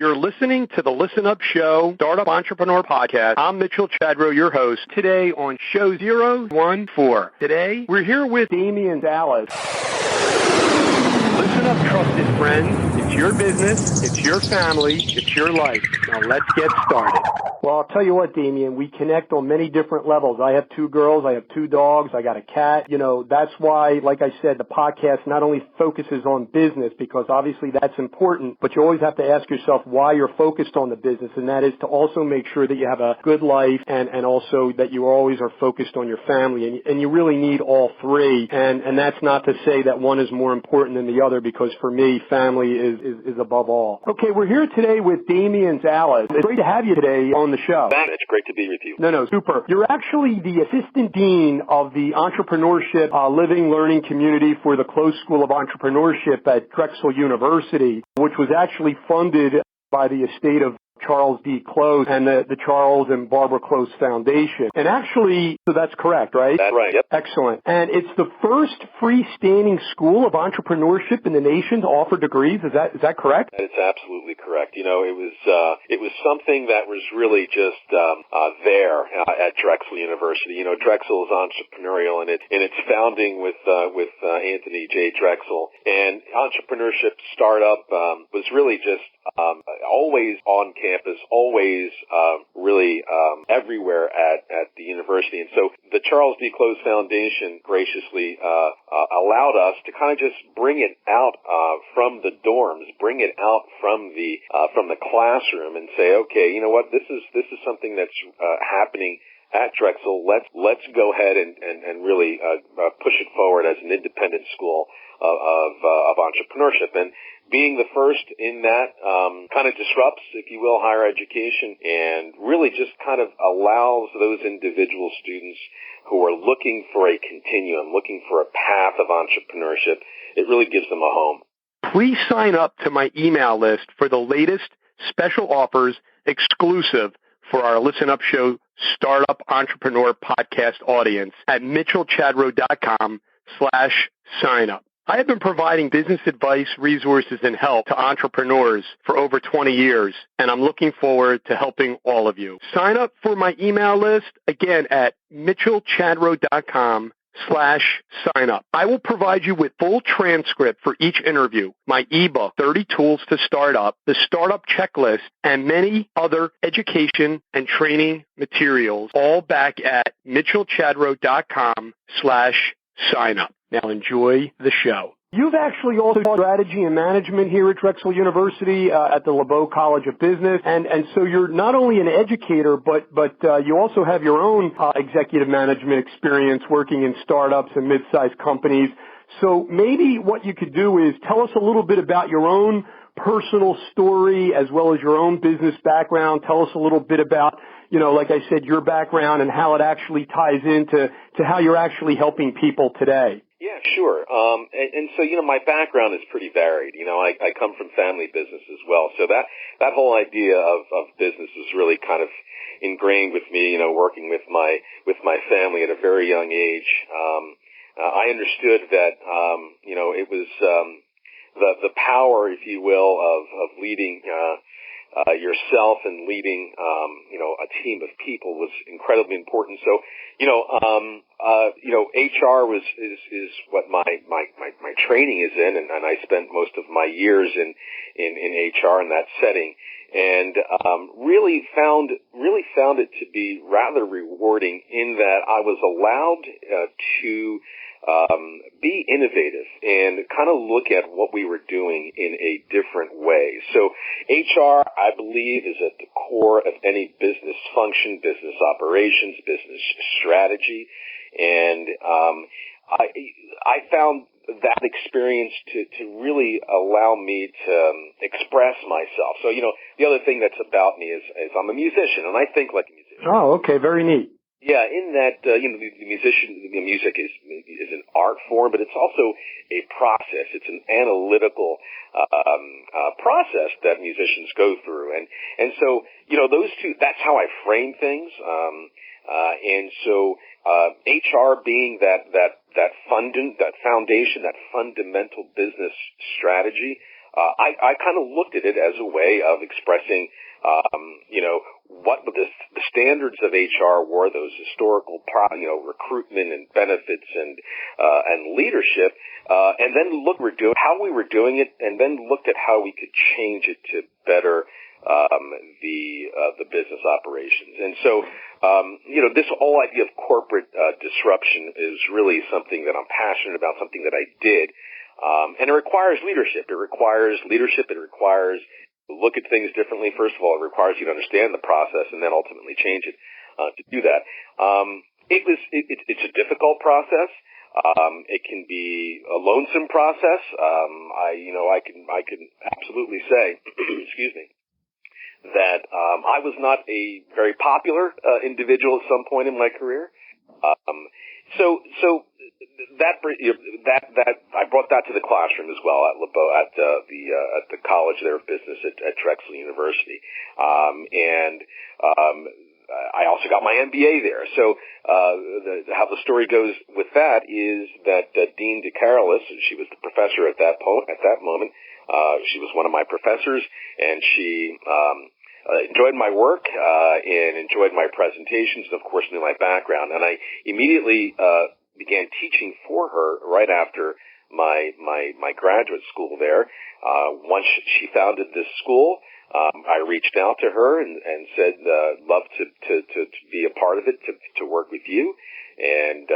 You're listening to the Listenup Show, Startup Entrepreneur Podcast. I'm Mitchell Chadrow, your host. Today on Show 014. Today, we're here with Damian Salas. Listen up, trusted friends. It's your business, it's your family, it's your life. Now let's get started. Well, I'll tell you what, Damian, we connect on many different levels. I have 2 girls, I have 2 dogs, I got a cat. You know, that's why, like I said, the podcast not only focuses on business, because obviously that's important, but you always have to ask yourself why you're focused on the business, and that is to also make sure that you have a good life and also that you always are focused on your family. And you really need all 3. And that's not to say that one is more important than the other, because for me, family is above all. Okay, we're here today with Damian Salas. It's great to have you today on the show. It's great to be with you. No, super. You're actually the Assistant Dean of the Entrepreneurship Living Learning Community for the Close School of Entrepreneurship at Drexel University, which was actually funded by the estate of Charles D. Close and the Charles and Barbara Close Foundation. And actually, so that's correct, right? That's right, yep. Excellent. And it's the first freestanding school of entrepreneurship in the nation to offer degrees. Is that correct? It's absolutely correct. You know, it was something that was really just there at Drexel University. You know, Drexel is entrepreneurial, and its founding with Anthony J. Drexel. And entrepreneurship startup was really just always on campus, always really everywhere at the university. And so the Charles D. Close Foundation graciously allowed us to kind of just bring it out from the dorms, bring it out from the classroom, and say, okay, you know what, this is something that's happening at Drexel. Let's go ahead and really push it forward as an independent school of entrepreneurship. And being the first in that kind of disrupts, if you will, higher education, and really just kind of allows those individual students who are looking for a continuum, looking for a path of entrepreneurship, it really gives them a home. Please sign up to my email list for the latest special offers exclusive for our Listen Up Show Startup Entrepreneur Podcast audience at mitchellchadrow.com/sign-up. I have been providing business advice, resources, and help to entrepreneurs for over 20 years, and I'm looking forward to helping all of you. Sign up for my email list, again, at mitchellchadrow.com/sign-up. I will provide you with full transcript for each interview, my ebook, 30 Tools to Start Up, the Startup Checklist, and many other education and training materials, all back at mitchellchadrow.com/sign-up. Now enjoy the show. You've actually also taught strategy and management here at Drexel University at the LeBeau College of Business, and so you're not only an educator, but you also have your own executive management experience working in startups and mid-sized companies. So maybe what you could do is tell us a little bit about your own personal story as well as your own business background. Tell us a little bit about, you know, like I said, your background and how it actually ties into how you're actually helping people today. Yeah, sure. And so, you know, my background is pretty varied. You know, I come from family business as well. So that whole idea of business is really kind of ingrained with me, you know, working with my family at a very young age. I understood that, you know, it was, the power, if you will, of leading, yourself and leading, you know, a team of people was incredibly important. So, you know, HR is what my training is in, and I spent most of my years in HR in that setting, and really found it to be rather rewarding in that I was allowed to be innovative and kind of look at what we were doing in a different way. So HR, I believe, is at the core of any business function, business operations, business strategy. And I found that experience to really allow me to express myself. So, you know, the other thing that's about me is I'm a musician, and I think like a musician. Oh, okay, very neat. Yeah, in that, you know, the music is an art form, but it's also a process. It's an analytical process that musicians go through. And so, you know, those two, that's how I frame things. And so, HR being that foundation, that fundamental business strategy, I kind of looked at it as a way of expressing, what the standards of HR were, those historical, recruitment and benefits and leadership, and then how we were doing it, and then looked at how we could change it to better the business operations. And so, this whole idea of corporate disruption is really something that I'm passionate about, something that I did. And it requires leadership. It requires look at things differently. First of all, it requires you to understand the process and then ultimately change it to do that. It's a difficult process. It can be a lonesome process. I can absolutely say, excuse me, that I was not a very popular individual at some point in my career. So that I brought that to the classroom as well at the College there of Business at Drexel University, and I also got my MBA there. So how the story goes with that is that Dean DeCarolis, she was the professor at that moment. She was one of my professors, and she enjoyed my work and enjoyed my presentations, and of course knew my background. And I immediately began teaching for her right after my graduate school there. Once she founded this school, I reached out to her and said, love to be a part of it, to work with you. And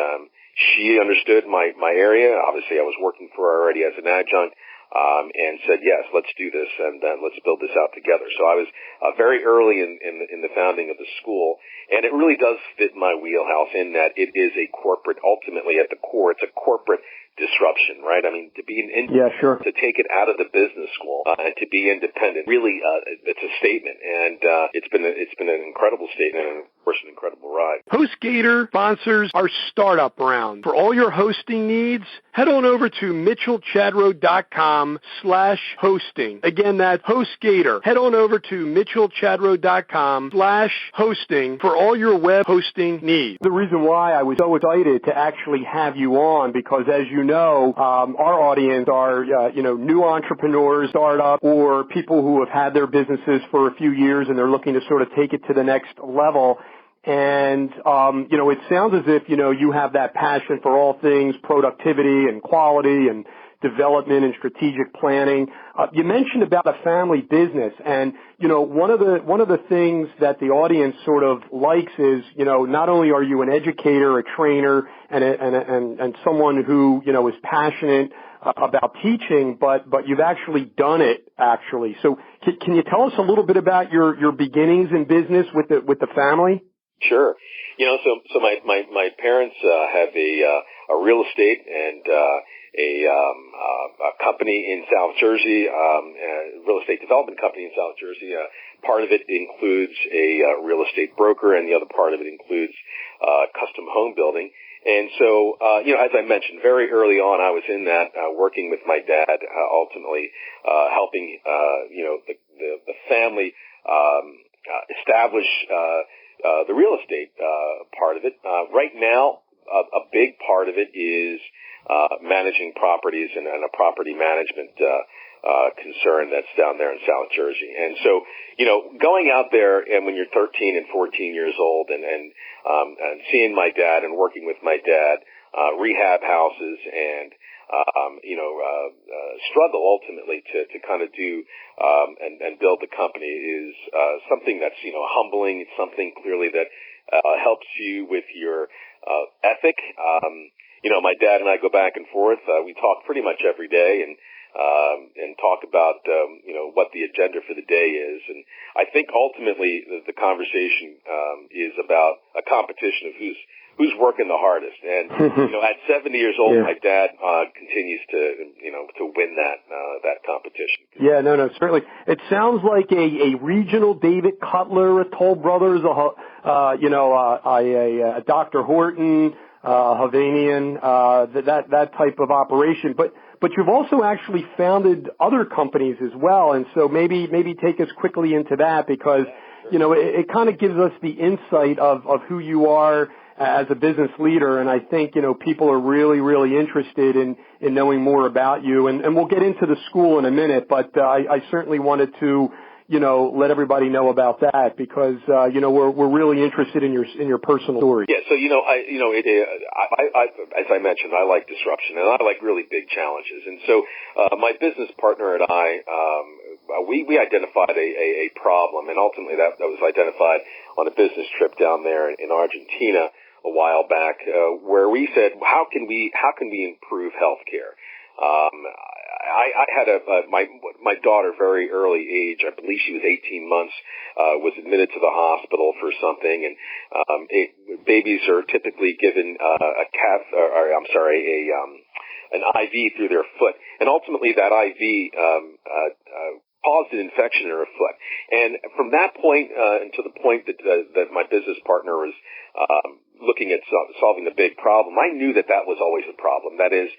she understood my area. Obviously, I was working for her already as an adjunct. And said, yes, let's do this, and let's build this out together. So I was very early in the founding of the school, and it really does fit my wheelhouse in that it is a corporate, ultimately at the core, it's a corporate disruption, right? I mean, to be to take it out of the business school and to be independent, really, it's a statement, and it's been an incredible statement, and of course, an incredible ride. HostGator sponsors our startup round. For all your hosting needs, head on over to mitchellchadrow.com/hosting. Again, that's HostGator. Head on over to mitchellchadrow.com/hosting for all your web hosting needs. The reason why I was so excited to actually have you on, because as you know, our audience are, new entrepreneurs, startup, or people who have had their businesses for a few years and they're looking to sort of take it to the next level. And, it sounds as if, you have that passion for all things productivity and quality and development and strategic planning. You mentioned about a family business, and, one of the things that the audience sort of likes is, not only are you an educator, a trainer, and someone who, is passionate about teaching, but you've actually done it, actually. So can you tell us a little bit about your beginnings in business with the family? Sure. So my parents have a real estate and a company in South Jersey, a real estate development company in South Jersey. Part of it includes a real estate broker, and the other part of it includes custom home building. And so, as I mentioned, very early on, I was in that, working with my dad, ultimately helping, the family establish the real estate part of it. Right now, a big part of it is managing properties and a property management concern that's down there in South Jersey. And so, going out there and when you're 13 and 14 years old and seeing my dad and working with my dad, rehab houses and struggle ultimately to kind of do and build the company is something that's humbling. It's something clearly that helps you with your ethic. My dad and I go back and forth. We talk pretty much every day and talk about what the agenda for the day is. And I think ultimately the conversation is about a competition of who's working the hardest. And at 70 years old, my dad continues to win that competition. Yeah, no, certainly. It sounds like a regional David Cutler, a Toll Brothers, a Dr. Horton, Havanian, that type of operation. But you've also actually founded other companies as well, and so maybe take us quickly into that, because it kind of gives us the insight of who you are as a business leader. And I think, people are really, really interested in knowing more about you. And we'll get into the school in a minute, but I certainly wanted to, let everybody know about that because, we're really interested in your personal story. Yeah. So, as I mentioned, I like disruption and I like really big challenges. And so, my business partner and I, we identified a problem, and ultimately that was identified on a business trip down there in Argentina a while back, where we said, how can we improve healthcare? I had my daughter, very early age, I believe she was 18 months, was admitted to the hospital for something, and babies are typically given an IV through their foot, and ultimately that IV caused an infection in her foot. And from that point and to the point that my business partner was looking at solving the big problem, I knew that was always a problem. That is,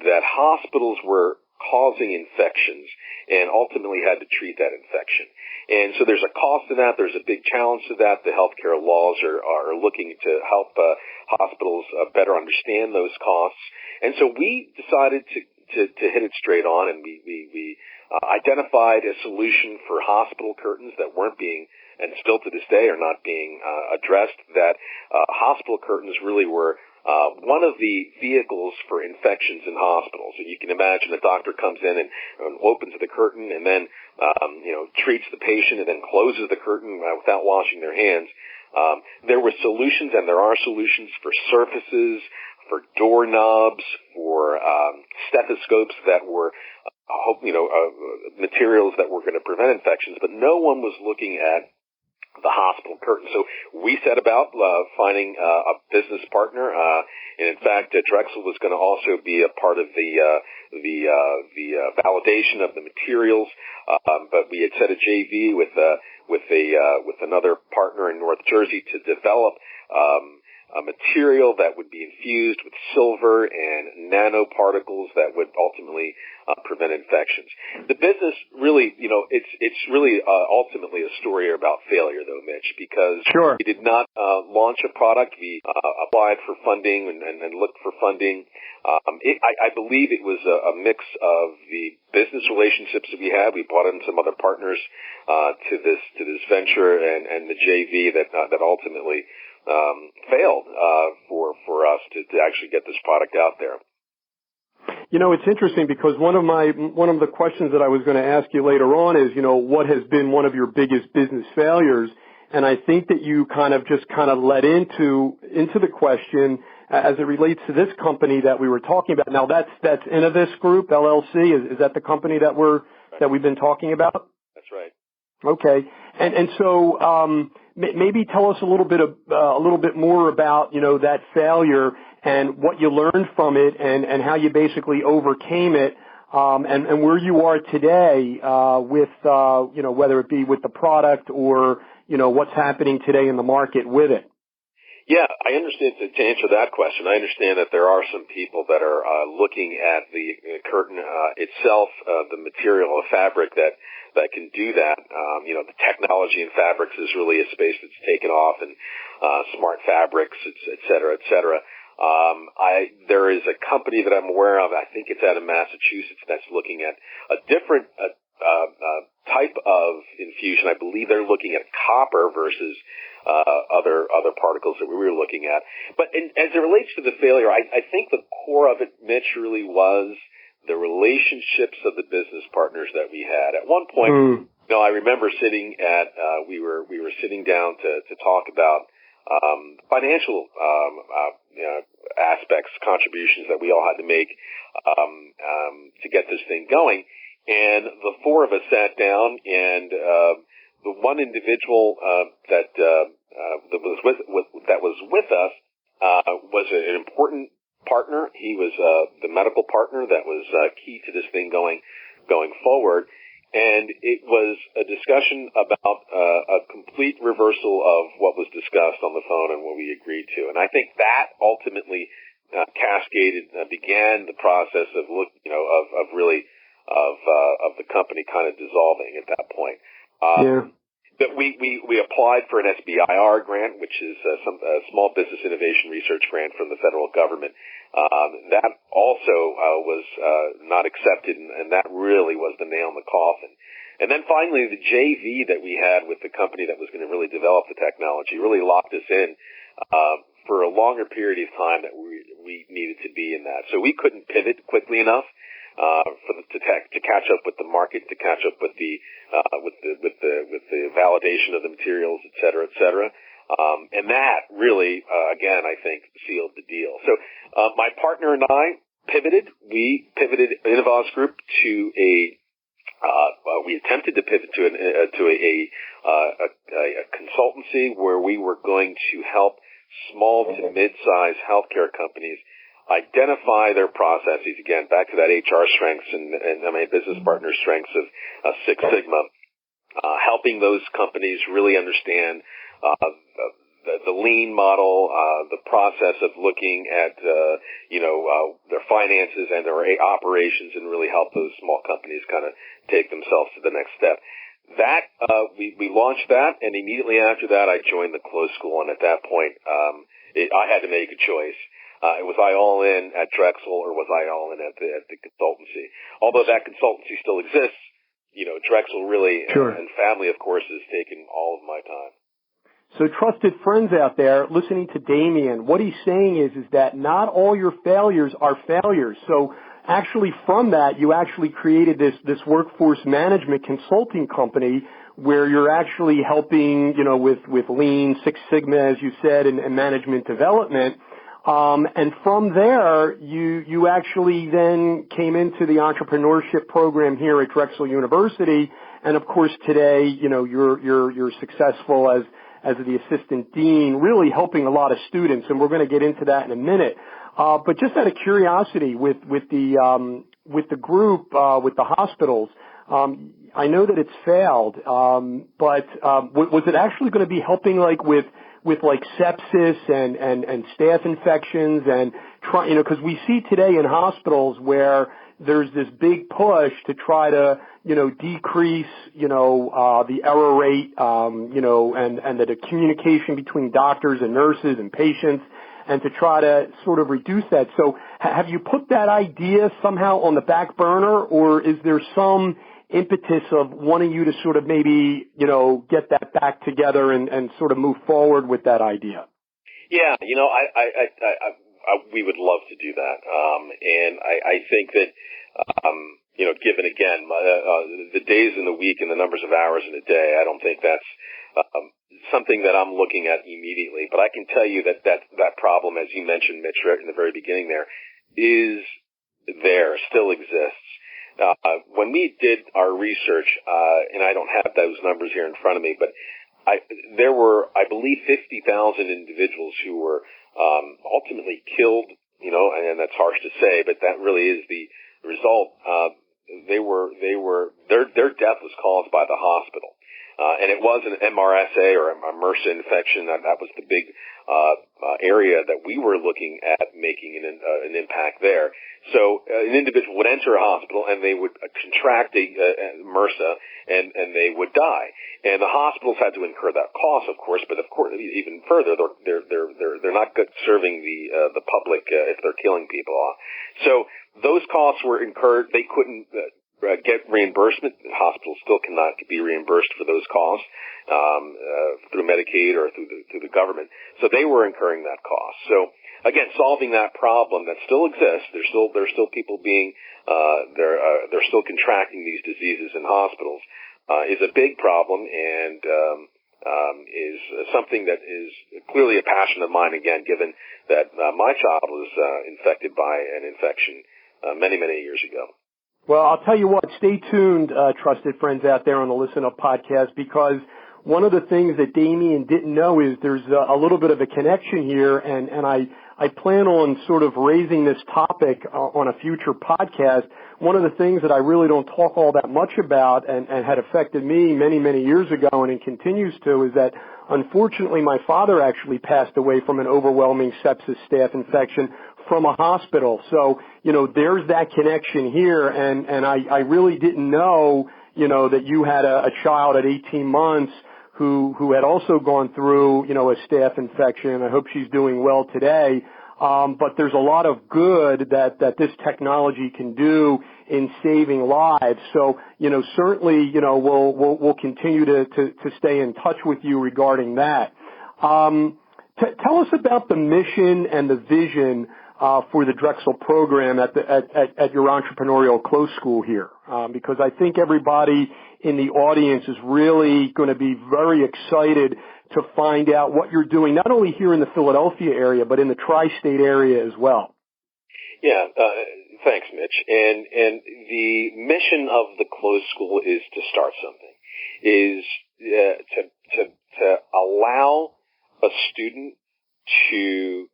that hospitals were causing infections and ultimately had to treat that infection. And so there's a cost to that. There's a big challenge to that. The healthcare laws are looking to help hospitals better understand those costs. And so we decided to hit it straight on, and we identified a solution for hospital curtains that weren't being, and still to this day are not being addressed, that hospital curtains really were one of the vehicles for infections in hospitals. And you can imagine a doctor comes in and opens the curtain and then, treats the patient and then closes the curtain without washing their hands. There were solutions, and there are solutions for surfaces, for doorknobs, for stethoscopes that were, materials that were going to prevent infections, but no one was looking at the hospital curtain. So we set about finding a business partner, and in fact, Drexel was going to also be a part of the validation of the materials. But we had set a JV with another partner in North Jersey to develop a material that would be infused with silver and nanoparticles that would ultimately prevent infections. The business really, it's really ultimately a story about failure, though, Mitch, because Sure. we did not launch a product. We applied for funding and looked for funding. I believe it was a mix of the business relationships that we had. We brought in some other partners to this venture and the JV that ultimately failed for us to actually get this product out there. It's interesting because one of the questions that I was going to ask you later on is, what has been one of your biggest business failures? And I think that you kind of led into the question as it relates to this company that we were talking about. Now that's Innovis Group LLC. Is that the company that we've been talking about? That's right. Okay. And so maybe tell us a little bit more about that failure and what you learned from it and how you basically overcame it, and where you are today with whether it be with the product or what's happening today in the market with it. Yeah, I understand. To answer that question, I understand that there are some people that are looking at the curtain itself, the material of fabric that can do that. The technology in fabrics is really a space that's taken off, and smart fabrics, et cetera, et cetera. There is a company that I'm aware of, I think it's out of Massachusetts, that's looking at a different type of infusion. I believe they're looking at copper versus other particles that we were looking at. But as it relates to the failure, I think the core of it, Mitch, really was the relationships of the business partners that we had. At one point, I remember sitting at we were sitting down to talk about financial aspects, contributions that we all had to make to get this thing going. And the four of us sat down, and the one individual that was with us was an important partner. He was the medical partner that was key to this thing going forward. And it was a discussion about a complete reversal of what was discussed on the phone and what we agreed to. And I think that ultimately began the process of the company kind of dissolving at that point. That we applied for an SBIR grant, which is a small business innovation research grant from the federal government. That also was not accepted, and that really was the nail in the coffin. And then finally, the JV that we had with the company that was going to really develop the technology really locked us in for a longer period of time that we needed to be in that. So we couldn't pivot quickly enough to catch up with the market, to catch up with the validation of the materials, et cetera, et cetera. And that really, again, I think sealed the deal. So my partner and I pivoted. We pivoted Innovos Group to we attempted to pivot to a consultancy where we were going to help small to mid-sized healthcare companies identify their processes, again, back to that HR strengths and my business partner strengths of Six Sigma, helping those companies really understand the lean model, the process of looking at, their finances and their operations, and really help those small companies kind of take themselves to the next step. That, we launched that, and immediately after that, I joined the close school, and at that point, I had to make a choice. Was I all in at Drexel, or was I all in at the consultancy? Although that consultancy still exists, Drexel really, sure, and family, of course, has taken all of my time. So trusted friends out there listening to Damian, what he's saying is that not all your failures are failures. So actually from that, you actually created this workforce management consulting company where you're actually helping, with Lean, Six Sigma, as you said, and management development. And from there, you actually then came into the entrepreneurship program here at Drexel University. And of course today, you're successful as the assistant dean, really helping a lot of students, and we're going to get into that in a minute. But just out of curiosity, with the group, with the hospitals, I know that it's failed, but was it actually going to be helping with sepsis and staph infections and because we see today in hospitals where there's this big push to try to, decrease, the error rate, and the communication between doctors and nurses and patients, and to try to sort of reduce that. So have you put that idea somehow on the back burner, or is there some impetus of wanting you to sort of maybe, get that back together and sort of move forward with that idea? Yeah, we would love to do that. And I think that, given again, the days in the week and the numbers of hours in a day, I don't think that's, something that I'm looking at immediately. But I can tell you that problem, as you mentioned, Mitch, right in the very beginning there, is there, still exists. When we did our research, and I don't have those numbers here in front of me, but there were, I believe, 50,000 individuals who were ultimately killed, and that's harsh to say, but that really is the result. Their death was caused by the hospital. And it was an MRSA or a MRSA infection. That was the big area that we were looking at making an impact there. So an individual would enter a hospital and they would contract a MRSA and they would die. And the hospitals had to incur that cost, of course, but of course even further, they're not good serving the public if they're killing people off. So those costs were incurred. They couldn't get reimbursement. Hospitals still cannot be reimbursed for those costs through Medicaid or through the government. So they were incurring that cost. So again, solving that problem that still exists. There's still people being they're still contracting these diseases in hospitals is a big problem and is something that is clearly a passion of mine. Again, given that my child was infected by an infection many years ago. Well, I'll tell you what, stay tuned, trusted friends out there on the Listenup podcast, because one of the things that Damian didn't know is there's a little bit of a connection here, and I plan on sort of raising this topic on a future podcast. One of the things that I really don't talk all that much about and had affected me many years ago, and it continues to, is that unfortunately my father actually passed away from an overwhelming sepsis staph infection from a hospital. So, there's that connection here, and I really didn't know, that you had a child at 18 months who had also gone through, a staph infection. I hope she's doing well today. But there's a lot of good that this technology can do in saving lives. So, certainly, we'll continue to stay in touch with you regarding that. Tell us about the mission and the vision for the Drexel program at your entrepreneurial close school here, because I think everybody in the audience is really going to be very excited to find out what you're doing, not only here in the Philadelphia area, but in the tri-state area as well. Yeah, thanks, Mitch. And the mission of the closed school is to start something, is to allow a student to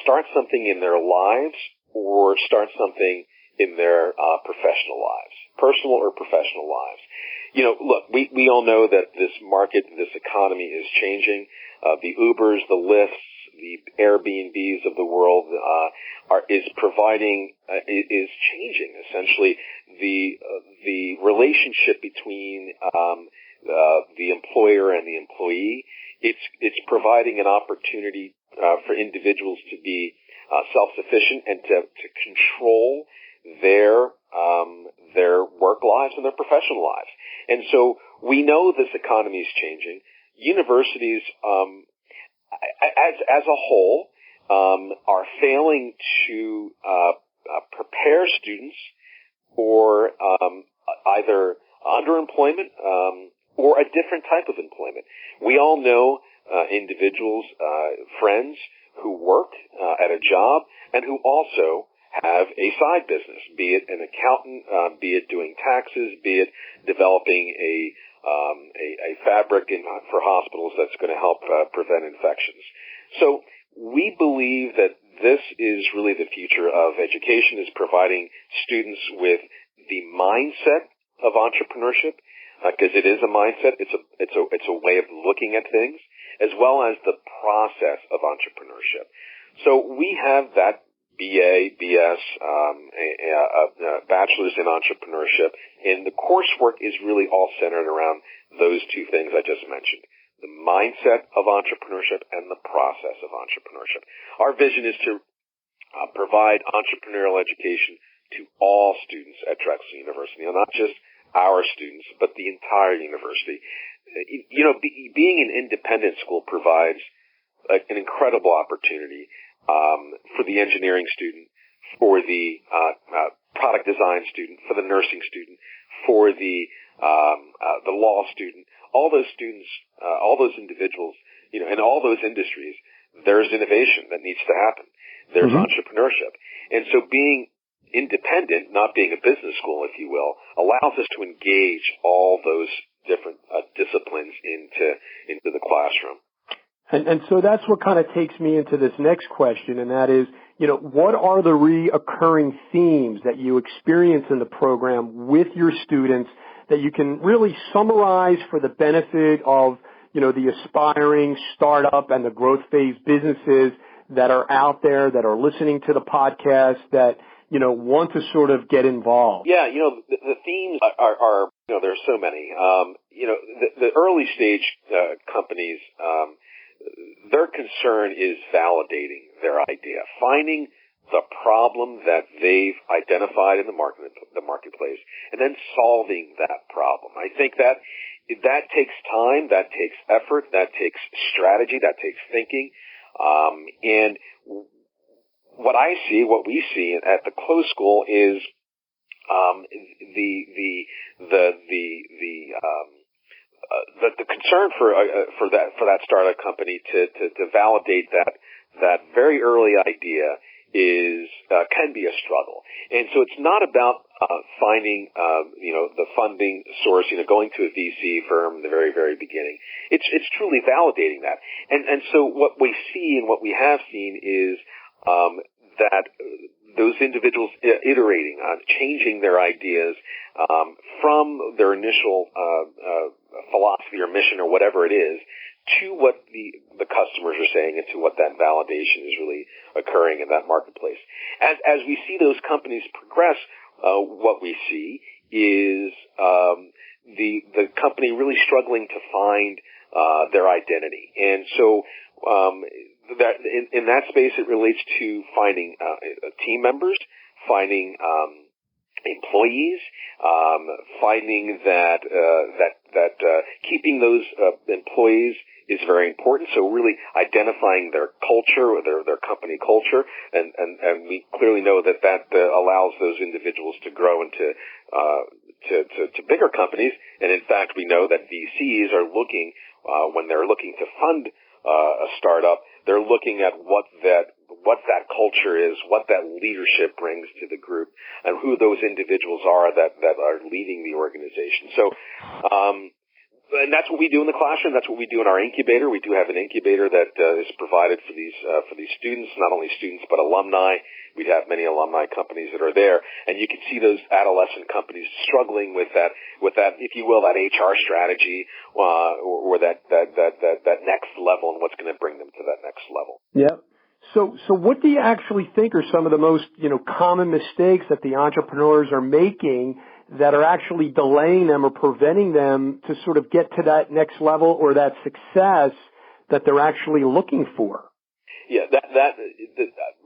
start something in their lives or start something in their professional lives, personal or professional lives. Look, we all know that this market, this economy is changing. The Ubers, the Lyfts, the Airbnbs of the world is changing essentially the relationship between the employer and the employee. It's providing an opportunity for individuals to be self-sufficient and to control their work lives and their professional lives. And so we know this economy is changing. Universities, as a whole, are failing to prepare students for either underemployment or a different type of employment. We all know individuals, friends who work at a job and who also have a side business, be it an accountant, be it doing taxes, be it developing a fabric for hospitals that's going to help prevent infections. So we believe that this is really the future of education, is providing students with the mindset of entrepreneurship, because it is a mindset. It's a way of looking at things, as well as the process of entrepreneurship. So we have that BA, BS, a bachelor's in entrepreneurship, and the coursework is really all centered around those two things I just mentioned: the mindset of entrepreneurship and the process of entrepreneurship. Our vision is to provide entrepreneurial education to all students at Drexel University, and not just our students, but the entire university. Being an independent school provides an incredible opportunity for the engineering student, for the product design student, for the nursing student, for the law student. All those students, all those individuals, in all those industries, there's innovation that needs to happen. There's entrepreneurship. And so being independent, not being a business school, if you will, allows us to engage all those different disciplines into the classroom. And so that's what kind of takes me into this next question, and that is, what are the reoccurring themes that you experience in the program with your students that you can really summarize for the benefit of, the aspiring startup and the growth phase businesses that are out there, that are listening to the podcast, that, want to sort of get involved? Yeah, the themes are there's so many. The early stage companies, their concern is validating their idea, finding the problem that they've identified in the marketplace, and then solving that problem. I think that takes time, that takes effort, that takes strategy, that takes thinking, and what we see at the closed school is the concern for that startup company to validate that very early idea can be a struggle. And so it's not about finding the funding source, going to a VC firm in the very, very beginning. It's truly validating that. And so what we see and what we have seen is that those individuals iterating on changing their ideas from their initial philosophy or mission or whatever it is to what the customers are saying and to what that validation is really occurring in that marketplace. As we see those companies progress, what we see is the company really struggling to find their identity. And so that in that space, it relates to finding team members, finding employees, finding that keeping those employees is very important. So really identifying their culture, or their company culture, and we clearly know that allows those individuals to grow into to bigger companies. And in fact, we know that VCs are looking when they're looking to fund a startup, they're looking at what that culture is, what that leadership brings to the group, and who those individuals are that are leading the organization. So, and that's what we do in the classroom. That's what we do in our incubator. We do have an incubator that is provided for these students, not only students but alumni. We have many alumni companies that are there, and you can see those adolescent companies struggling with that, if you will, that HR strategy, or that next level, and what's going to bring them to that next level. Yeah. So what do you actually think are some of the most, common mistakes that the entrepreneurs are making that are actually delaying them or preventing them to sort of get to that next level or that success that they're actually looking for? Yeah, that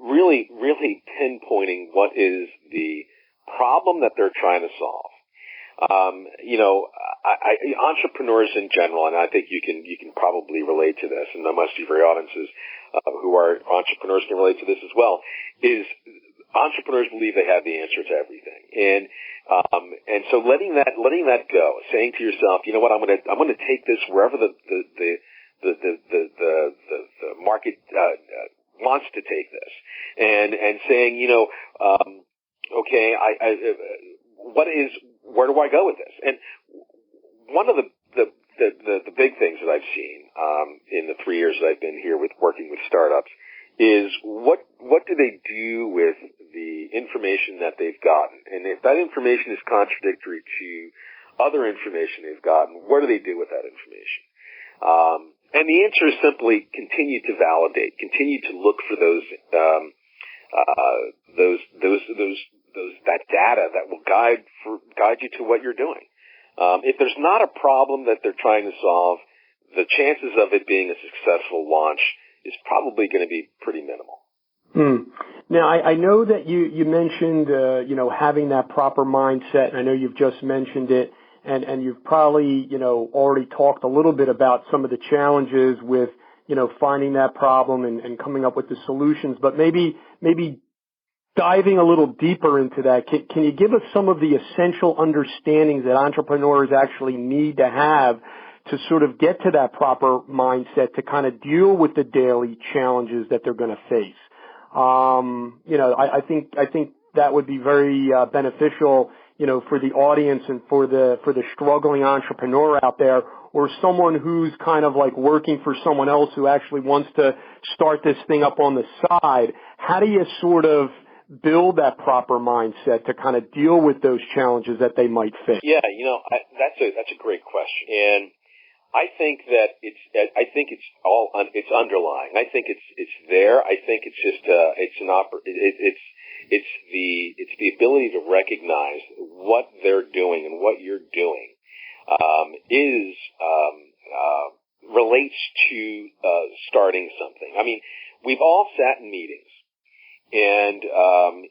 really pinpointing what is the problem that they're trying to solve. Entrepreneurs in general, and I think you can probably relate to this, and most of your audiences who are entrepreneurs can relate to this as well, is entrepreneurs believe they have the answer to everything. And so letting that go, saying to yourself, you know what, I'm going to take this wherever the market wants to take this, and saying, okay, where do I go with this? And one of the big things that I've seen in the 3 years that I've been here with working with startups is what do they do with the information that they've gotten? And if that information is contradictory to other information they've gotten, what do they do with that information? And the answer is simply continue to validate, continue to look for that data that will guide you to what you're doing. If there's not a problem that they're trying to solve, the chances of it being a successful launch is probably going to be pretty minimal. Now, I know that you mentioned, having that proper mindset, and I know you've just mentioned it, and you've probably, already talked a little bit about some of the challenges with, finding that problem and coming up with the solutions, but maybe diving a little deeper into that, can you give us some of the essential understandings that entrepreneurs actually need to have to sort of get to that proper mindset to kind of deal with the daily challenges that they're going to face? I think that would be very beneficial, for the audience and for the struggling entrepreneur out there, or someone who's kind of like working for someone else who actually wants to start this thing up on the side. How do you sort of build that proper mindset to kind of deal with those challenges that they might face? Yeah, that's a great question. And I think that it's underlying. I think it's there. I think it's just it's the ability to recognize what they're doing and what you're doing relates to starting something. I mean, we've all sat in meetings, and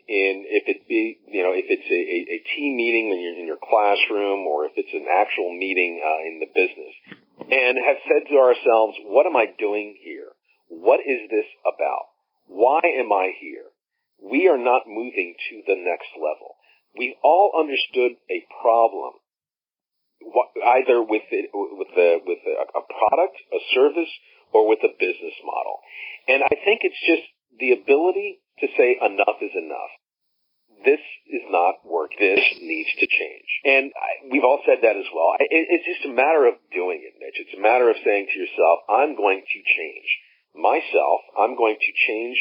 if it's a team meeting in your classroom, or if it's an actual meeting in the business, and have said to ourselves, what am I doing here? What is this about? Why am I here? We are not moving to the next level. We all understood a problem, either with a product, a service, or with a business model. And I think it's just the ability to say enough is enough. This is not work. This needs to change. And we've all said that as well. It's just a matter of doing it, Mitch. It's a matter of saying to yourself, I'm going to change myself. I'm going to change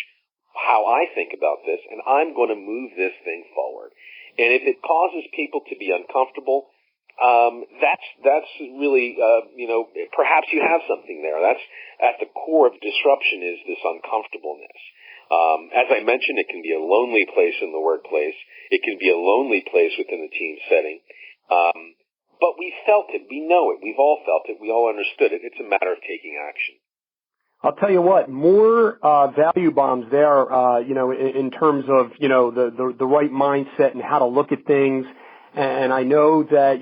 how I think about this, and I'm going to move this thing forward. And if it causes people to be uncomfortable, that's really, perhaps you have something there. That's at the core of disruption, is this uncomfortableness. As I mentioned, it can be a lonely place in the workplace. It can be a lonely place within the team setting. but we felt it. We know it. We've all felt it. We all understood it. It's a matter of taking action. I'll tell you what, more value bombs there, in terms of, the right mindset and how to look at things. And I know that,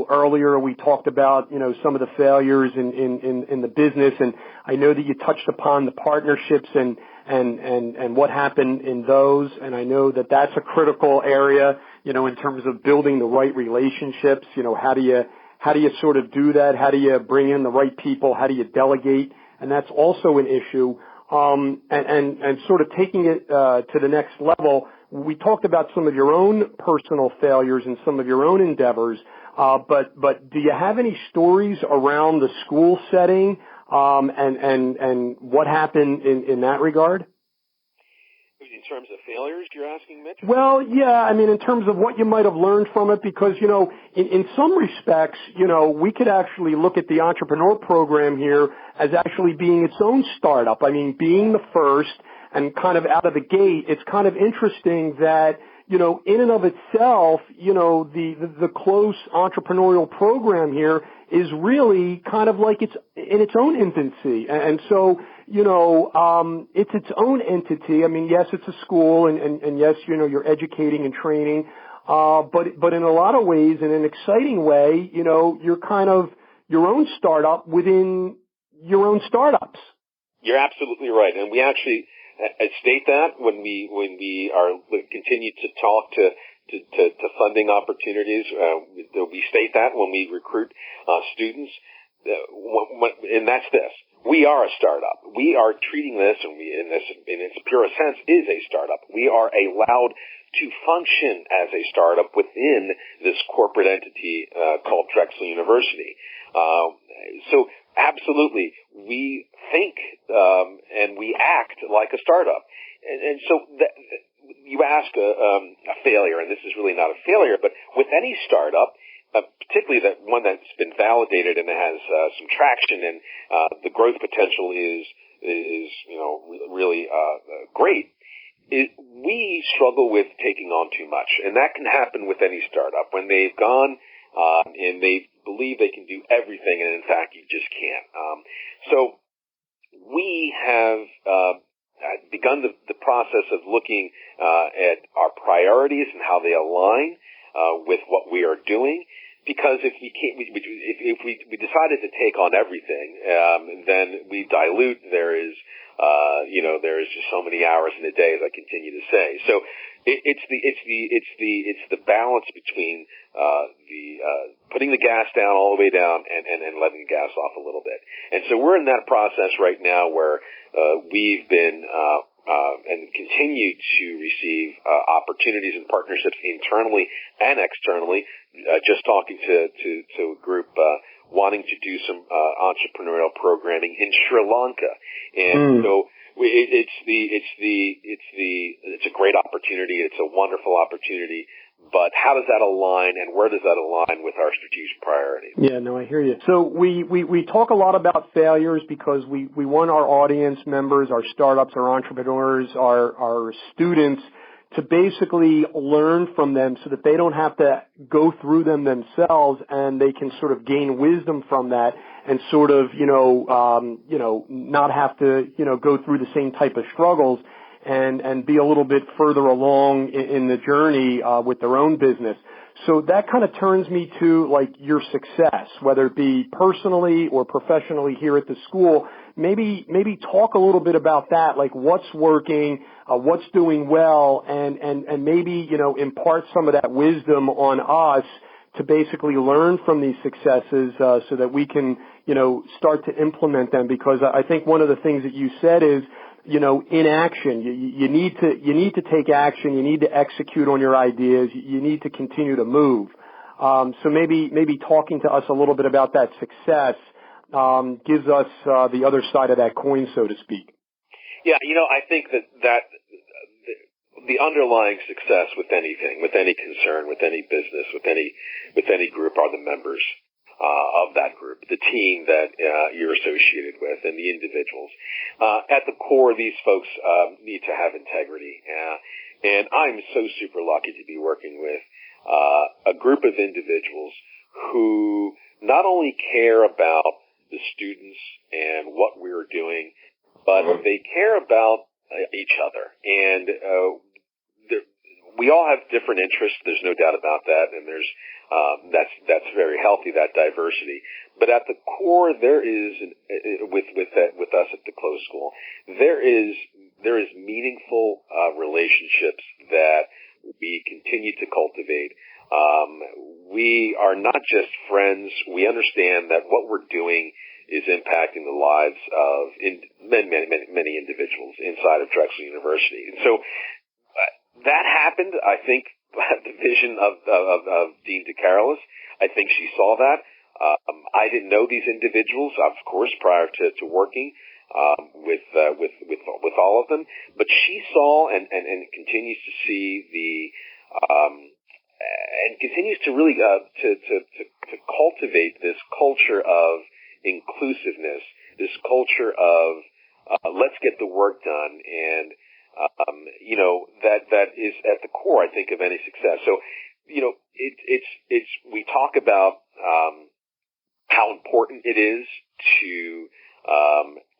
earlier we talked about, some of the failures in the business, and I know that you touched upon the partnerships and what happened in those, and I know that that's a critical area, in terms of building the right relationships. How do you sort of do that? How do you bring in the right people? How do you delegate? And that's also an issue. And sort of taking it to the next level, we talked about some of your own personal failures and some of your own endeavors, but do you have any stories around the school setting and what happened in that regard? In terms of failures, you're asking, Mitch? Well, yeah, I mean, in terms of what you might have learned from it, because, in some respects, we could actually look at the entrepreneur program here as actually being its own startup. I mean, being the first and kind of out of the gate, it's kind of interesting that, in and of itself, the close entrepreneurial program here is really kind of like it's in its own infancy. And so, it's its own entity. I mean, yes, it's a school and yes, you're educating and training. But in a lot of ways, in an exciting way, you're kind of your own startup within your own startups. You're absolutely right. And we actually state that when we are continue to talk to funding opportunities. We state that when we recruit students, and that's this. We are a startup. We are treating this, and in its purest sense, is a startup. We are allowed to function as a startup within this corporate entity called Drexel University. So absolutely, we think and we act like a startup. And so you ask a failure, and this is really not a failure, but with any startup, particularly that one that's been validated and has some traction and the growth potential is really great, we struggle with taking on too much. And that can happen with any startup. When they've gone and they believe they can do everything, and in fact you just can't. So we have begun the process of looking at our priorities and how they align with what we are doing. Because if we can't, if we decided to take on everything, then we dilute. There is just so many hours in a day, as I continue to say. So it's the balance between putting the gas down all the way down and letting the gas off a little bit. And so we're in that process right now where we've been and continue to receive opportunities and partnerships internally and externally. Just talking to a group wanting to do some entrepreneurial programming in Sri Lanka, and so it's a great opportunity. It's a wonderful opportunity. But how does that align, and where does that align with our strategic priorities? Yeah, no, I hear you. So we talk a lot about failures because we want our audience members, our startups, our entrepreneurs, our students to basically learn from them so that they don't have to go through them themselves, and they can sort of gain wisdom from that and sort of, not have to, go through the same type of struggles and be a little bit further along in the journey with their own business. So that kind of turns me to like your success, whether it be personally or professionally here at the school. Maybe talk a little bit about that, like what's working, what's doing well, and maybe, impart some of that wisdom on us to basically learn from these successes so that we can, start to implement them. Because I think one of the things that you said is, in action. You need to take action. You need to execute on your ideas. You need to continue to move. So maybe talking to us a little bit about that success gives us the other side of that coin, so to speak. Yeah, I think that the underlying success with anything, with any concern, with any business, with any group are the members of that group, the team that you're associated with, and the individuals. At the core, these folks need to have integrity. And I'm so super lucky to be working with a group of individuals who not only care about the students and what we're doing, but they care about each other. And we all have different interests. There's no doubt about that, and that's very healthy, that diversity. But at the core, there is with us at the Close School, there is meaningful relationships that we continue to cultivate. We are not just friends. We understand that what we're doing is impacting the lives of many individuals inside of Drexel University. And so that happened, I think, at the vision of Dean DeCarolis. I think she saw that. I didn't know these individuals, of course, prior to working with all of them, but she saw and continues to see and continues to really to cultivate this culture of inclusiveness, this culture of let's get the work done, and that is at the core, I think, of any success. So, it's we talk about how important it is to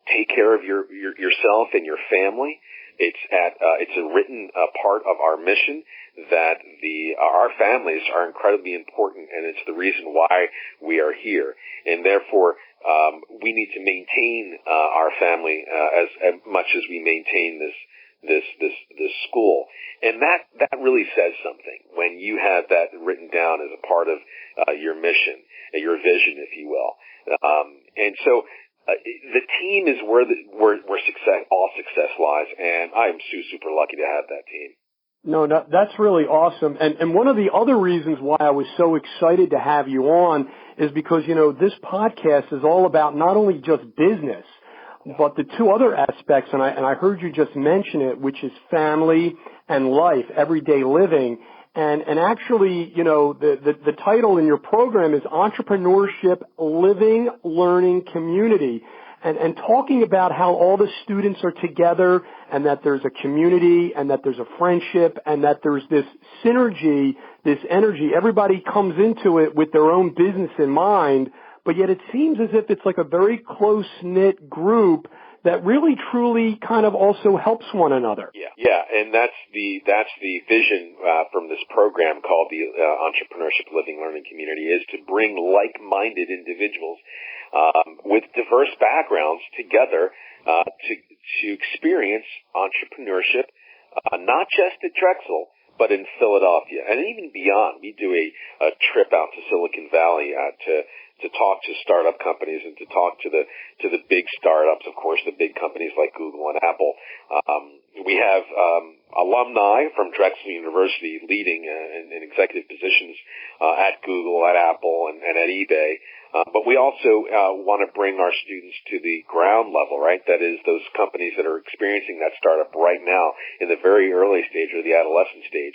take care of yourself and your family. It's a written part of our mission that our families are incredibly important, and it's the reason why we are here. And therefore, we need to maintain our family as much as we maintain this school. And that really says something when you have that written down as a part of your mission, your vision, if you will. And so the team is where all success lies, and I am super lucky to have that team. No, that's really awesome. And one of the other reasons why I was so excited to have you on is because, this podcast is all about not only just business, but the two other aspects, and I heard you just mention it, which is family and life, everyday living. And actually, the title in your program is Entrepreneurship, Living, Learning, Community. And talking about how all the students are together and that there's a community and that there's a friendship and that there's this synergy, this energy. Everybody comes into it with their own business in mind, but yet it seems as if it's like a very close-knit group that really truly kind of also helps one another. Yeah, and that's the vision from this program called the Entrepreneurship Living Learning Community, is to bring like-minded individuals with diverse backgrounds together to experience entrepreneurship, not just at Drexel, but in Philadelphia and even beyond. We do a trip out to Silicon Valley to talk to startup companies and to talk to the big startups, of course, the big companies like Google and Apple. We have alumni from Drexel University leading in executive positions at Google, at Apple, and at eBay. But we also want to bring our students to the ground level, right? That is, those companies that are experiencing that startup right now in the very early stage or the adolescent stage,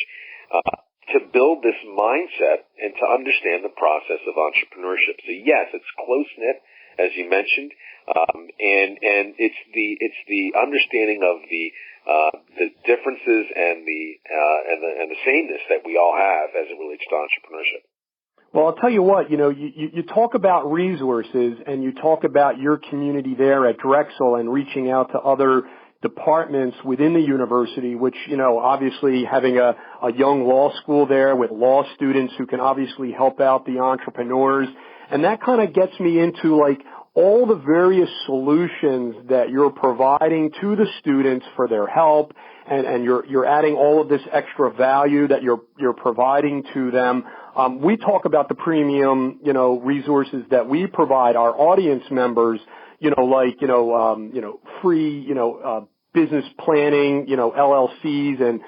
to build this mindset and to understand the process of entrepreneurship. So yes, it's close-knit, as you mentioned, and it's the understanding of the differences and the sameness that we all have as it relates to entrepreneurship. Well, I'll tell you what, you talk about resources and you talk about your community there at Drexel and reaching out to other departments within the university, which, obviously having a young law school there with law students who can obviously help out the entrepreneurs. And that kind of gets me into all the various solutions that you're providing to the students for their help, and you're adding all of this extra value that you're providing to them. We talk about the premium, resources that we provide our audience members, free, business planning, LLCs and,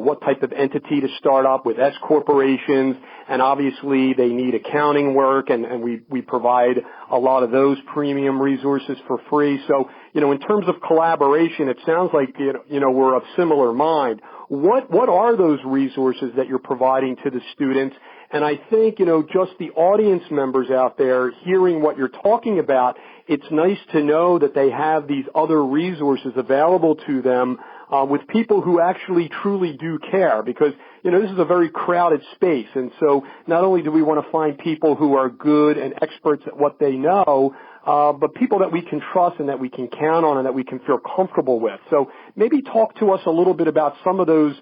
what type of entity to start up with S corporations. And obviously they need accounting work, and we provide a lot of those premium resources for free. So, in terms of collaboration, it sounds like, we're of similar mind. What are those resources that you're providing to the students? And I think, just the audience members out there hearing what you're talking about, it's nice to know that they have these other resources available to them with people who actually truly do care. Because, this is a very crowded space. And so not only do we want to find people who are good and experts at what they know, but people that we can trust and that we can count on and that we can feel comfortable with. So maybe talk to us a little bit about some of those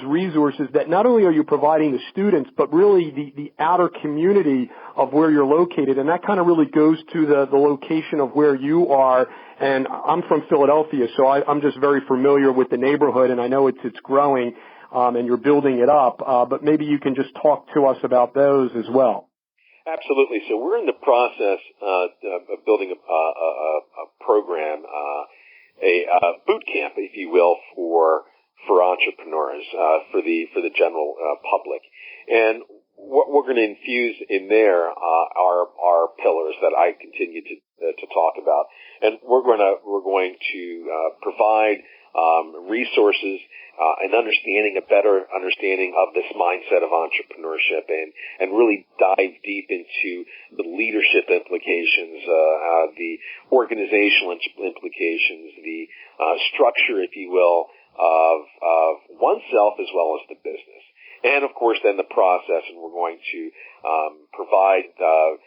resources that not only are you providing the students, but really the outer community of where you're located. And that kind of really goes to the location of where you are. And I'm from Philadelphia, so I'm just very familiar with the neighborhood, and I know it's growing, and you're building it up. But maybe you can just talk to us about those as well. Absolutely. So we're in the process of building a program, a boot camp, if you will, for entrepreneurs, for the general public. And what we're going to infuse in there are pillars that I continue to talk about, and we're going to provide resources and a better understanding of this mindset of entrepreneurship, and really dive deep into the leadership implications, the organizational implications, the structure, if you will, of oneself as well as the business. And of course then the process, and we're going to provide a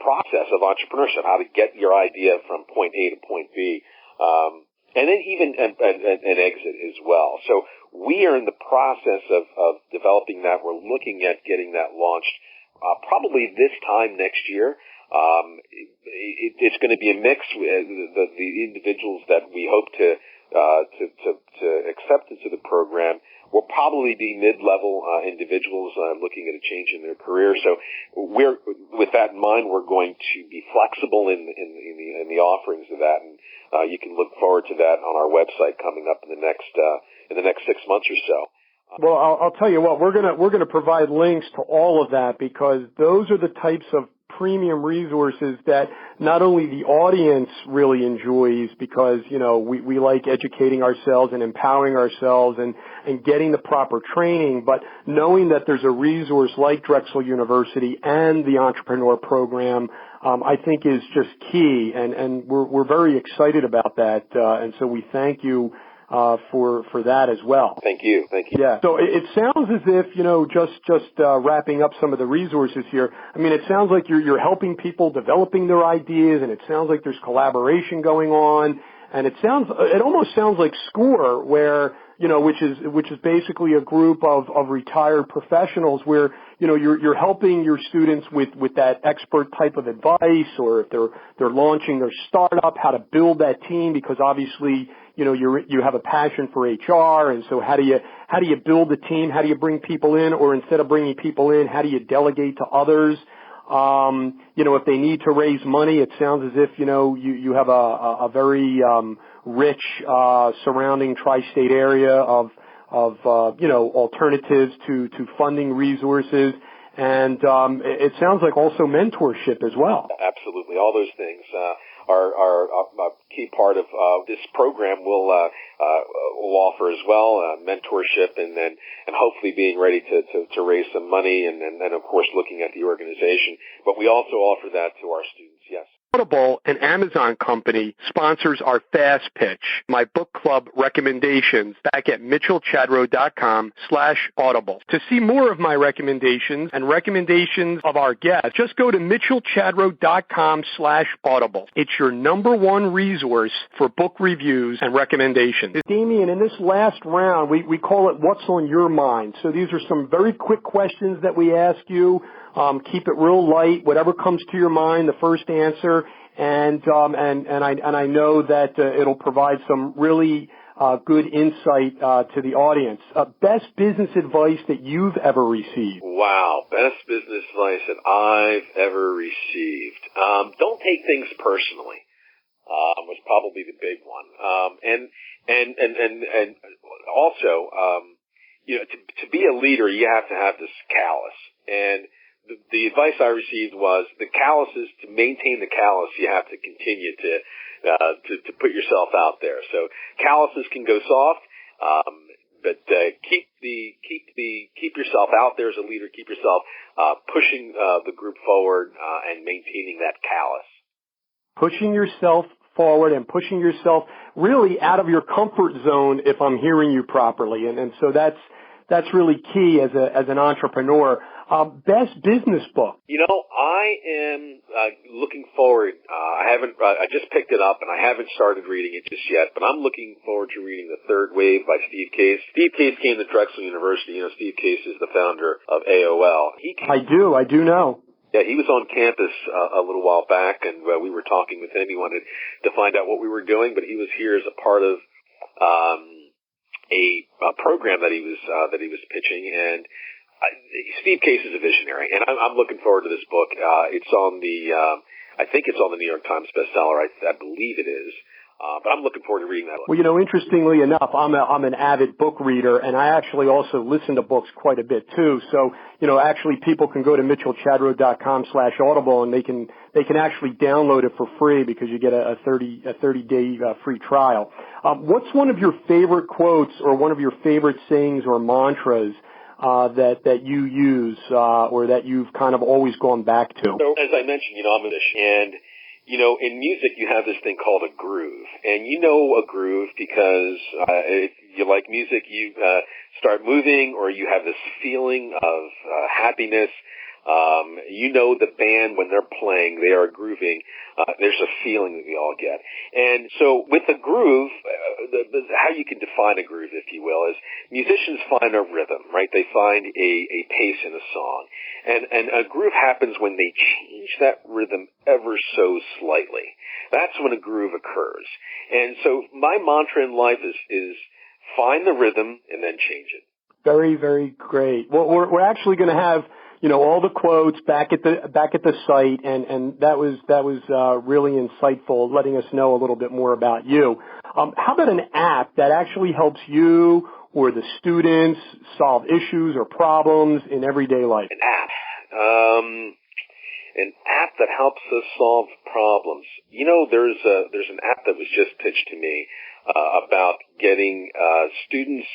process of entrepreneurship, how to get your idea from point A to point B. And then even an exit as well. So we are in the process of developing that. We're looking at getting that launched probably this time next year. It's going to be a mix with the individuals that we hope to accept into the program will probably be mid-level individuals looking at a change in their career. So with that in mind, we're going to be flexible in the offerings of that, and you can look forward to that on our website coming up in the next 6 months or so. Well, I'll tell you what, we're gonna provide links to all of that, because those are the types of premium resources that not only the audience really enjoys, because we like educating ourselves and empowering ourselves and getting the proper training, but knowing that there's a resource like Drexel University and the Entrepreneur Program, I think is just key, and we're very excited about that, and so we thank you for that as well. Thank you. Yeah. So it sounds as if, just wrapping up some of the resources here. I mean, it sounds like you're helping people developing their ideas, and it sounds like there's collaboration going on, and it almost sounds like SCORE, where, which is basically a group of retired professionals where, you're helping your students with that expert type of advice, or if they're launching their startup, how to build that team, because obviously, you have a passion for HR, and so how do you build a team? How do you bring people in, or instead of bringing people in, how do you delegate to others? If they need to raise money, it sounds as if, you have a very, rich, surrounding tri-state area of alternatives to funding resources. And, it sounds like also mentorship as well. Absolutely. All those things, are a key part of, this program will offer as well, mentorship, and hopefully being ready to raise some money, and then of course looking at the organization. But we also offer that to our students, yes. Audible, an Amazon company, sponsors our Fast Pitch, my book club recommendations, back at mitchellchadrow.com/audible. To see more of my recommendations and recommendations of our guests, just go to mitchellchadrow.com/audible. It's your number one resource for book reviews and recommendations. Damian, in this last round, we call it What's on Your Mind. So these are some very quick questions that we ask you. Keep it real light, whatever comes to your mind, the first answer, and I know that it'll provide some really good insight to the audience. Best business advice that you've ever received? Wow, best business advice that I've ever received. Don't take things personally. Was probably the big one. And also, to be a leader, you have to have this callus. And the advice I received was to maintain the callus, you have to continue to put yourself out there. So calluses can go soft, but keep yourself out there as a leader. Keep yourself pushing the group forward and maintaining that callus. Pushing yourself forward and pushing yourself really out of your comfort zone, if I'm hearing you properly. And so that's that's really key as an entrepreneur. Best business book? I am looking forward. I just picked it up and I haven't started reading it just yet, but I'm looking forward to reading The Third Wave by Steve Case. Steve Case came to Drexel University. Steve Case is the founder of AOL. I do know. Yeah, he was on campus a little while back, and we were talking with him. He wanted to find out what we were doing, but he was here as a part of a program that he was pitching. And Steve Case is a visionary, and I'm looking forward to this book. It's on I think it's on the New York Times bestseller. I believe it is. But I'm looking forward to reading that. Well, interestingly enough, I'm an avid book reader, and I actually also listen to books quite a bit too. So, actually people can go to mitchellchadrow.com/audible and they can actually download it for free because you get a 30-day free trial. What's one of your favorite quotes or one of your favorite sayings or mantras that you use or that you've kind of always gone back to? So, as I mentioned, I'm a musician, and in music, you have this thing called a groove. And a groove because if you like music, you start moving or you have this feeling of happiness. The band, when they're playing, they are grooving. There's a feeling that we all get. And so with a groove, how you can define a groove, if you will, is musicians find a rhythm, right? They find a pace in a song. And a groove happens when they change that rhythm ever so slightly. That's when a groove occurs. And so my mantra in life is find the rhythm and then change it. Very, very great. Well, we're actually going to have all the quotes back at the site, and that was really insightful, letting us know a little bit more about you. How about an app that actually helps you or the students solve issues or problems in everyday life? An app that helps us solve problems. There's an app that was just pitched to me about getting students'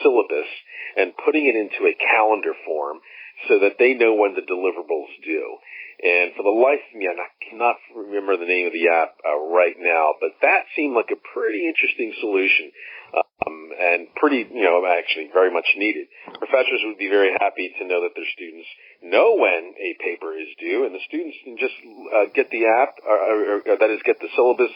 syllabus and putting it into a calendar form so that they know when the deliverables due. And for the life of me, I cannot remember the name of the app right now, but that seemed like a pretty interesting solution and pretty, actually very much needed. Professors would be very happy to know that their students know when a paper is due, and the students can just get the app, or that is, get the syllabus,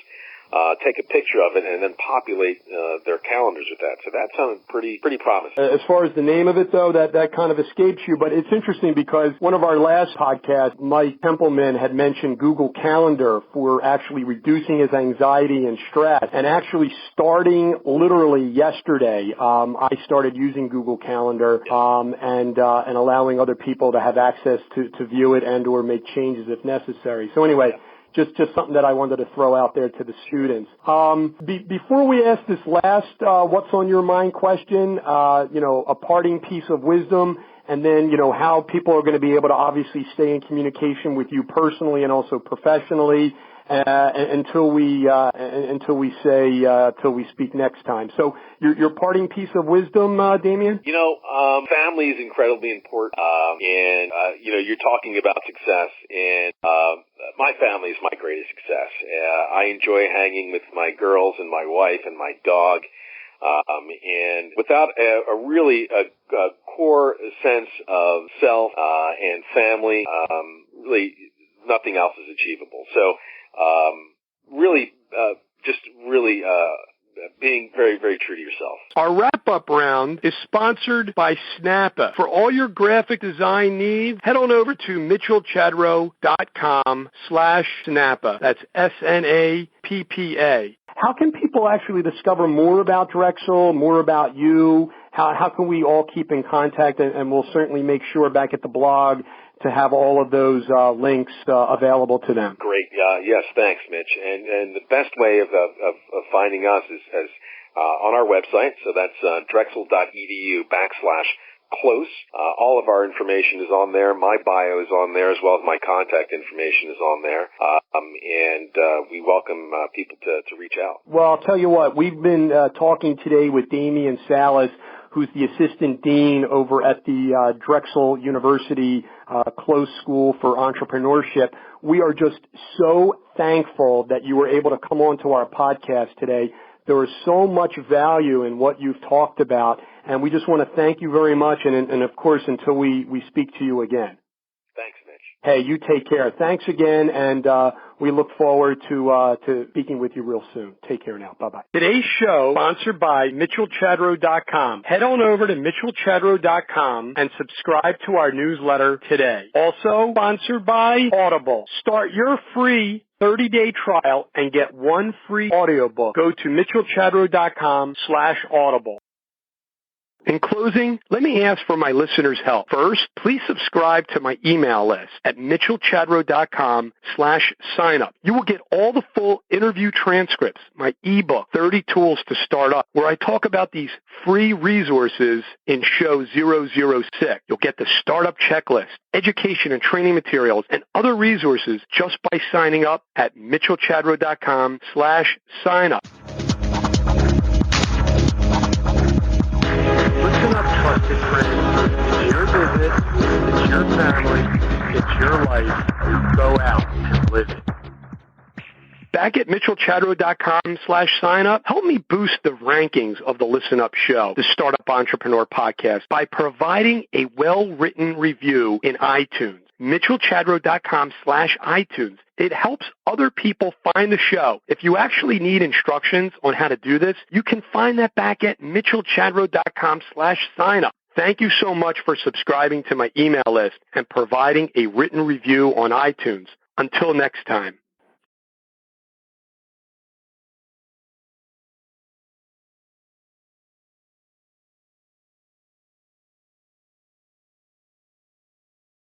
take a picture of it, and then populate their calendars with that. So that sounded pretty promising. As far as the name of it, though, that kind of escapes you. But it's interesting because one of our last podcasts, Mike Templeman had mentioned Google Calendar for actually reducing his anxiety and stress. And actually starting literally yesterday, I started using Google Calendar and allowing other people to have access to view it and or make changes if necessary. So anyway, just something that I wanted to throw out there to the students. Before we ask this last what's on your mind question, a parting piece of wisdom, and then, how people are going to be able to obviously stay in communication with you personally and also professionally until we speak next time. So your parting piece of wisdom, Damian? Family is incredibly important. And you're talking about success, and my family is my greatest success. I enjoy hanging with my girls and my wife and my dog. And without a really core sense of self and family, really nothing else is achievable. So being very, very true to yourself. Our wrap-up round is sponsored by Snappa. For all your graphic design needs, head on over to mitchellchadrow.com/Snappa. That's SNAPPA. How can people actually discover more about Drexel, more about you? How can we all keep in contact? And we'll certainly make sure back at the blog to have all of those links available to them. Great. Yes, thanks, Mitch. And the best way of finding us is on our website. So that's drexel.edu/close. All of our information is on there. My bio is on there, as well as my contact information is on there. And we welcome people to reach out. Well, I'll tell you what, we've been talking today with Damian Salas, who's the assistant dean over at the Drexel University Close School for Entrepreneurship. We are just so thankful that you were able to come on to our podcast today. There is so much value in what you've talked about, and we just want to thank you very much, and of course, until we speak to you again. Thanks, Mitch. Hey, you take care. Thanks again, and we look forward to speaking with you real soon. Take care now. Bye-bye. Today's show sponsored by MitchellChadrow.com. Head on over to MitchellChadrow.com and subscribe to our newsletter today. Also sponsored by Audible. Start your free 30-day trial and get one free audiobook. Go to MitchellChadrow.com/audible. In closing, let me ask for my listeners' help. First, please subscribe to my email list at MitchellChadrow.com/signup. You will get all the full interview transcripts, my ebook, 30 Tools to Start Up, where I talk about these free resources in show 006. You'll get the startup checklist, education and training materials, and other resources just by signing up at MitchellChadrow.com/signup. Listen up, trusted friends. It's your business, it's your family, it's your life. Go out and live it. Back at MitchellChadrow.com/signup, help me boost the rankings of the Listen Up show, the Startup Entrepreneur podcast, by providing a well-written review in iTunes. MitchellChadrow.com/iTunes. It helps other people find the show. If you actually need instructions on how to do this, you can find that back at MitchellChadrow.com/signup. Thank you so much for subscribing to my email list and providing a written review on iTunes. Until next time.